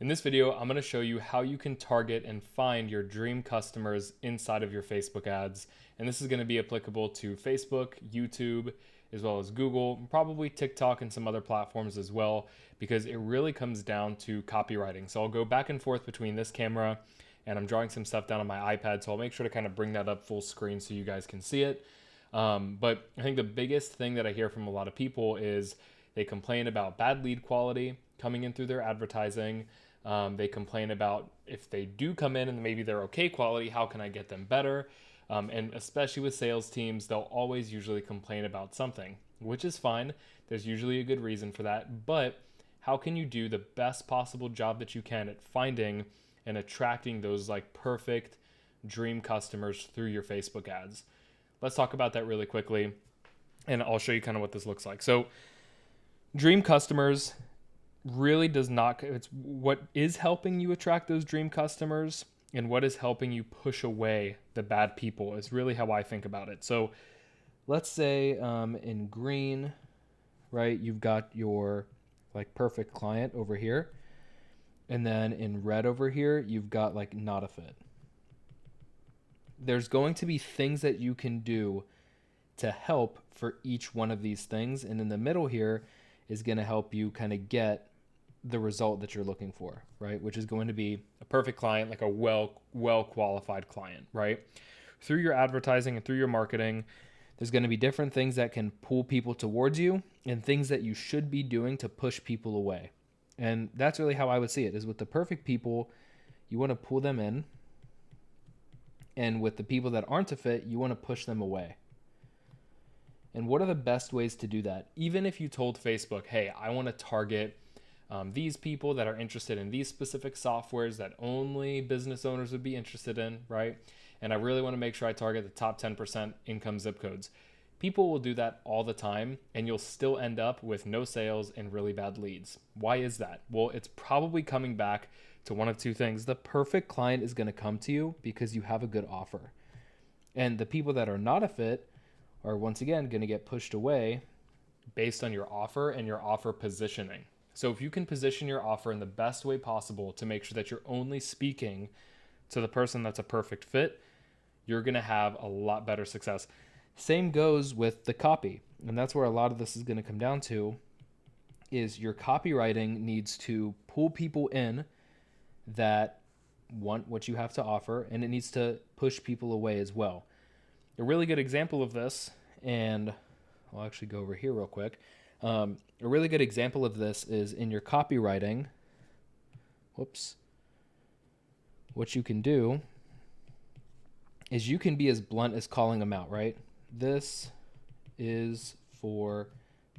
In this video, I'm going to show you how you can target and find your dream customers inside of your Facebook ads. And this is going to be applicable to Facebook, YouTube, as well as Google, probably TikTok and some other platforms as well, because it really comes down to copywriting. So I'll go back and forth between this camera and I'm drawing some stuff down on my iPad. So I'll make sure to kind of bring that up full screen so you guys can see it. But I think the biggest thing that I hear from a lot of people is they complain about bad lead quality coming in through their advertising. They complain about if they do come in and maybe they're okay quality, how can I get them better? And especially with sales teams, they'll always usually complain about something, which is fine. There's usually a good reason for that. But how can you do the best possible job that you can at finding and attracting those like perfect dream customers through your Facebook ads? Let's talk about that really quickly, and I'll show you kind of what this looks like. So dream customers really does not, it's what is helping you attract those dream customers and what is helping you push away the bad people is really how I think about it. So let's say in green, right, you've got your like perfect client over here. And then in red over here, you've got like not a fit. There's going to be things that you can do to help for each one of these things. And in the middle here is going to help you kind of get the result that you're looking for, right? Which is going to be a perfect client, like a well qualified client, right? Through your advertising and through your marketing, there's going to be different things that can pull people towards you and things that you should be doing to push people away. And that's really how I would see it, is with the perfect people, you want to pull them in. And with the people that aren't a fit, you want to push them away. And what are the best ways to do that? Even if you told Facebook, hey, I want to target these people that are interested in these specific softwares that only business owners would be interested in, right? And I really want to make sure I target the top 10% income zip codes. People will do that all the time, and you'll still end up with no sales and really bad leads. Why is that? Well, it's probably coming back to one of two things. The perfect client is going to come to you because you have a good offer. And the people that are not a fit are once again going to get pushed away based on your offer and your offer positioning. So if you can position your offer in the best way possible to make sure that you're only speaking to the person that's a perfect fit, you're going to have a lot better success. Same goes with the copy. And that's where a lot of this is going to come down to, is your copywriting needs to pull people in that want what you have to offer, and it needs to push people away as well. A really good example of this, and I'll actually go over here real quick. A really good example of this is in your copywriting. Whoops. What you can do is you can be as blunt as calling them out, right? This is for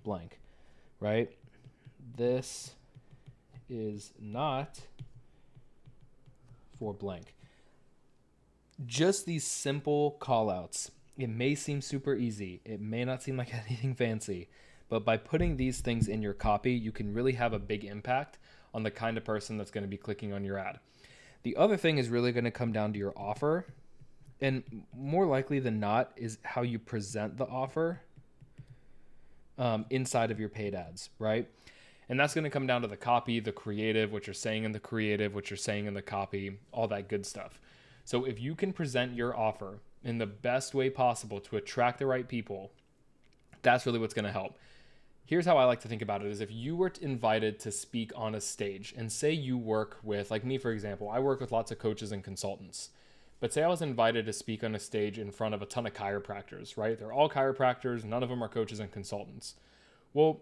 blank, right? This is not for blank. Just these simple call outs. It may seem super easy. It may not seem like anything fancy. But by putting these things in your copy, you can really have a big impact on the kind of person that's going to be clicking on your ad. The other thing is really going to come down to your offer. And more likely than not is how you present the offer inside of your paid ads, right? And that's going to come down to the copy, the creative, what you're saying in the creative, what you're saying in the copy, all that good stuff. So if you can present your offer in the best way possible to attract the right people, that's really what's going to help. Here's how I like to think about it is if you were invited to speak on a stage, and say you work with, like me, for example, I work with lots of coaches and consultants. But say I was invited to speak on a stage in front of a ton of chiropractors, right? They're all chiropractors. None of them are coaches and consultants. Well,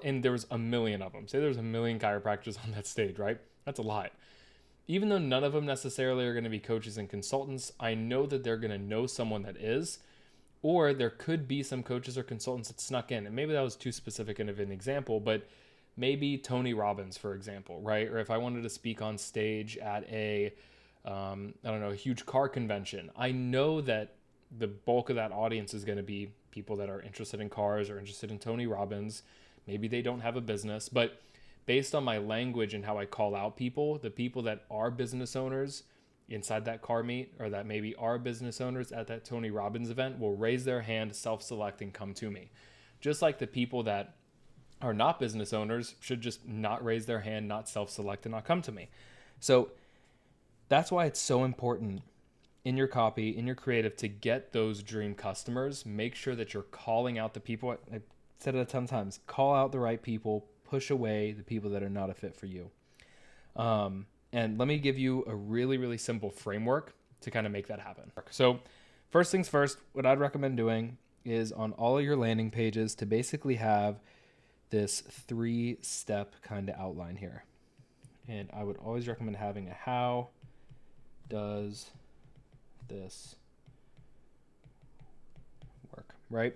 and there was a million of them. Say there's a million chiropractors on that stage, right? That's a lot. Even though none of them necessarily are going to be coaches and consultants, I know that they're going to know someone that is, or there could be some coaches or consultants that snuck in. And maybe that was too specific of an example, but maybe Tony Robbins, for example, right? Or if I wanted to speak on stage at a huge car convention, I know that the bulk of that audience is going to be people that are interested in cars or interested in Tony Robbins. Maybe they don't have a business, but based on my language and how I call out people, the people that are business owners inside that car meet, or that maybe are business owners at that Tony Robbins event, will raise their hand, self-select, and come to me. Just like the people that are not business owners should just not raise their hand, not self-select, and not come to me. So that's why it's so important in your copy, in your creative, to get those dream customers. Make sure that you're calling out the people. I said it a ton of times. Call out the right people. Push away the people that are not a fit for you. And let me give you a really, really simple framework to kind of make that happen. So first things first, what I'd recommend doing is on all of your landing pages to basically have this 3-step kind of outline here. And I would always recommend having a how does this work, right?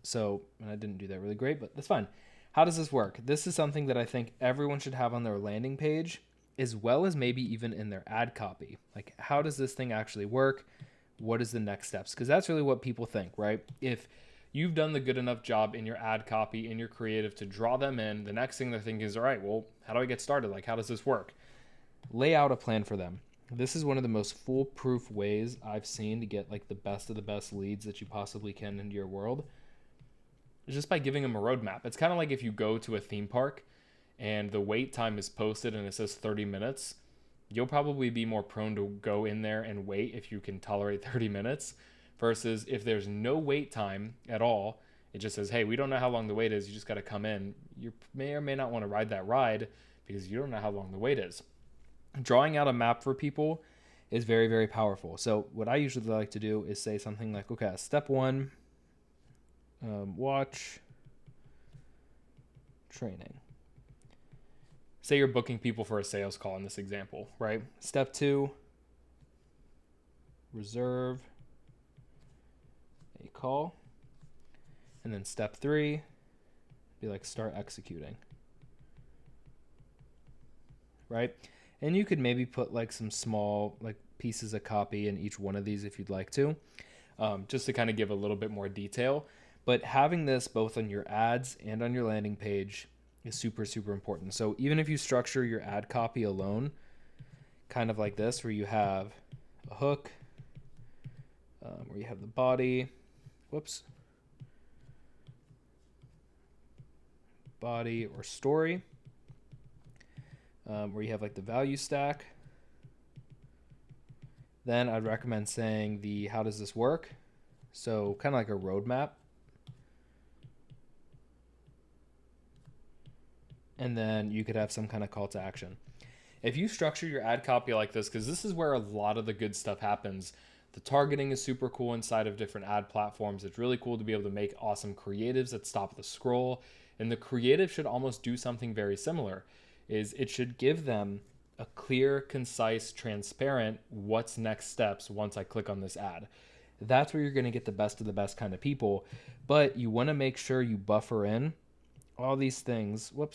So, and I didn't do that really great, but that's fine. How does this work? This is something that I think everyone should have on their landing page, as well as maybe even in their ad copy. Like, how does this thing actually work? What is the next steps? Because that's really what people think, right? If you've done the good enough job in your ad copy, in your creative to draw them in, the next thing they're thinking is, all right, well, how do I get started? Like, how does this work? Lay out a plan for them. This is one of the most foolproof ways I've seen to get like the best of the best leads that you possibly can into your world. It's just by giving them a roadmap. It's kind of like if you go to a theme park and the wait time is posted and it says 30 minutes, you'll probably be more prone to go in there and wait if you can tolerate 30 minutes versus if there's no wait time at all. It just says, hey, we don't know how long the wait is. You just got to come in. You may or may not want to ride that ride because you don't know how long the wait is. Drawing out a map for people is very, very powerful. So what I usually like to do is say something like, okay, step 1, watch training. Say you're booking people for a sales call in this example, right? Step 2, reserve a call. And then step 3, be like, start executing, right? And you could maybe put like some small like pieces of copy in each one of these if you'd like to, just to kind of give a little bit more detail. But having this both on your ads and on your landing page is super, super important. So even if you structure your ad copy alone, kind of like this, where you have a hook, where you have the body, body or story, where you have like the value stack. Then I'd recommend saying the how does this work? So kind of like a roadmap. And then you could have some kind of call to action. If you structure your ad copy like this, because this is where a lot of the good stuff happens. The targeting is super cool inside of different ad platforms. It's really cool to be able to make awesome creatives that stop the scroll. And the creative should almost do something very similar. Is it should give them a clear, concise, transparent what's next steps once I click on this ad. That's where you're going to get the best of the best kind of people. But you want to make sure you buffer in all these things. You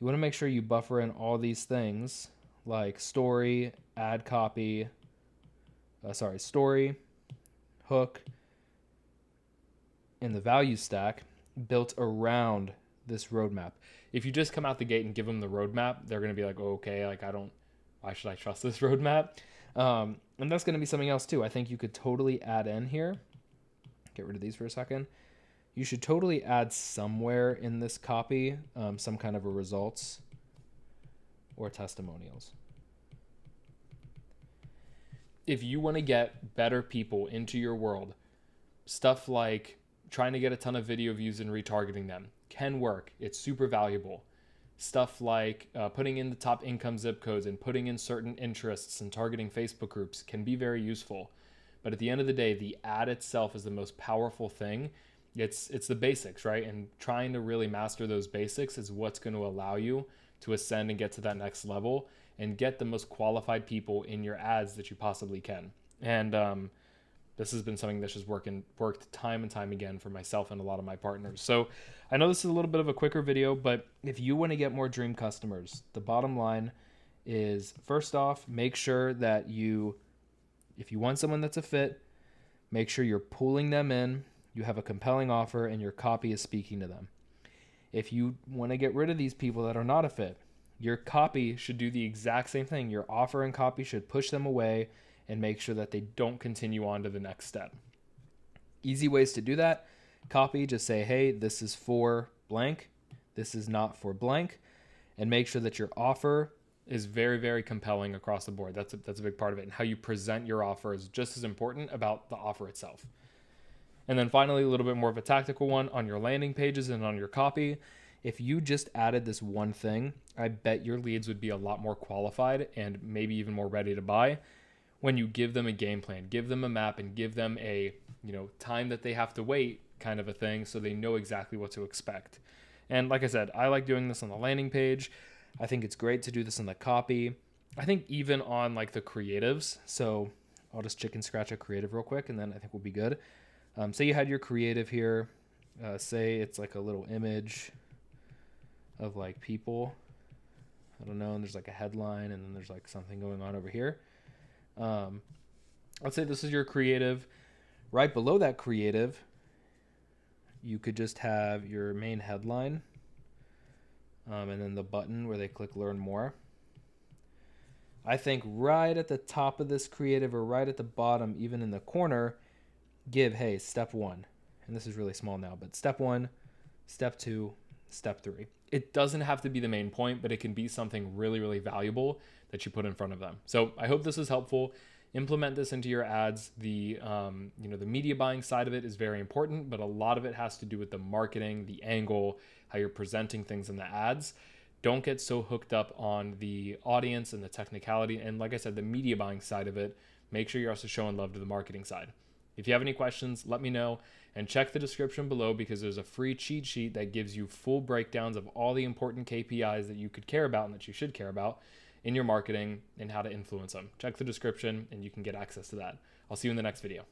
want to make sure you buffer in all these things like story, ad copy, story, hook, and the value stack built around this roadmap. If you just come out the gate and give them the roadmap, they're going to be like, oh, okay, like why should I trust this roadmap? And that's going to be something else too. I think you could totally add in here. Get rid of these for a second. You should totally add somewhere in this copy some kind of a results or testimonials. If you want to get better people into your world, stuff like trying to get a ton of video views and retargeting them can work. It's super valuable. Stuff like putting in the top income zip codes and putting in certain interests and targeting Facebook groups can be very useful. But at the end of the day, the ad itself is the most powerful thing. It's the basics, right? And trying to really master those basics is what's going to allow you to ascend and get to that next level and get the most qualified people in your ads that you possibly can. And this has been something that's just worked time and time again for myself and a lot of my partners. So I know this is a little bit of a quicker video, but if you want to get more dream customers, the bottom line is, first off, make sure that if you want someone that's a fit, make sure you're pulling them in, you have a compelling offer, and your copy is speaking to them. If you want to get rid of these people that are not a fit, your copy should do the exact same thing. Your offer and copy should push them away and make sure that they don't continue on to the next step. Easy ways to do that. Copy, just say, hey, this is for blank. This is not for blank. And make sure that your offer is very, very compelling across the board. That's a big part of it. And how you present your offer is just as important about the offer itself. And then finally, a little bit more of a tactical one on your landing pages and on your copy. If you just added this one thing, I bet your leads would be a lot more qualified and maybe even more ready to buy when you give them a game plan, give them a map, and give them a, time that they have to wait kind of a thing, so they know exactly what to expect. And like I said, I like doing this on the landing page. I think it's great to do this in the copy. I think even on like the creatives. So I'll just chicken scratch a creative real quick, and then I think we'll be good. Say you had your creative here. Say it's like a little image of like people. I don't know. And there's like a headline, and then there's like something going on over here. Let's say this is your creative. Right below that creative, you could just have your main headline, and then the button where they click learn more. I think right at the top of this creative, or right at the bottom, even in the corner, give, hey, step 1. And this is really small now, but step 1, step 2, step 3. It doesn't have to be the main point, but it can be something really, really valuable that you put in front of them. So I hope this is helpful. Implement this into your ads. The media buying side of it is very important, but a lot of it has to do with the marketing, the angle, how you're presenting things in the ads. Don't get so hooked up on the audience and the technicality. And like I said, the media buying side of it, make sure you're also showing love to the marketing side. If you have any questions, let me know, and check the description below because there's a free cheat sheet that gives you full breakdowns of all the important KPIs that you could care about and that you should care about in your marketing and how to influence them. Check the description and you can get access to that. I'll see you in the next video.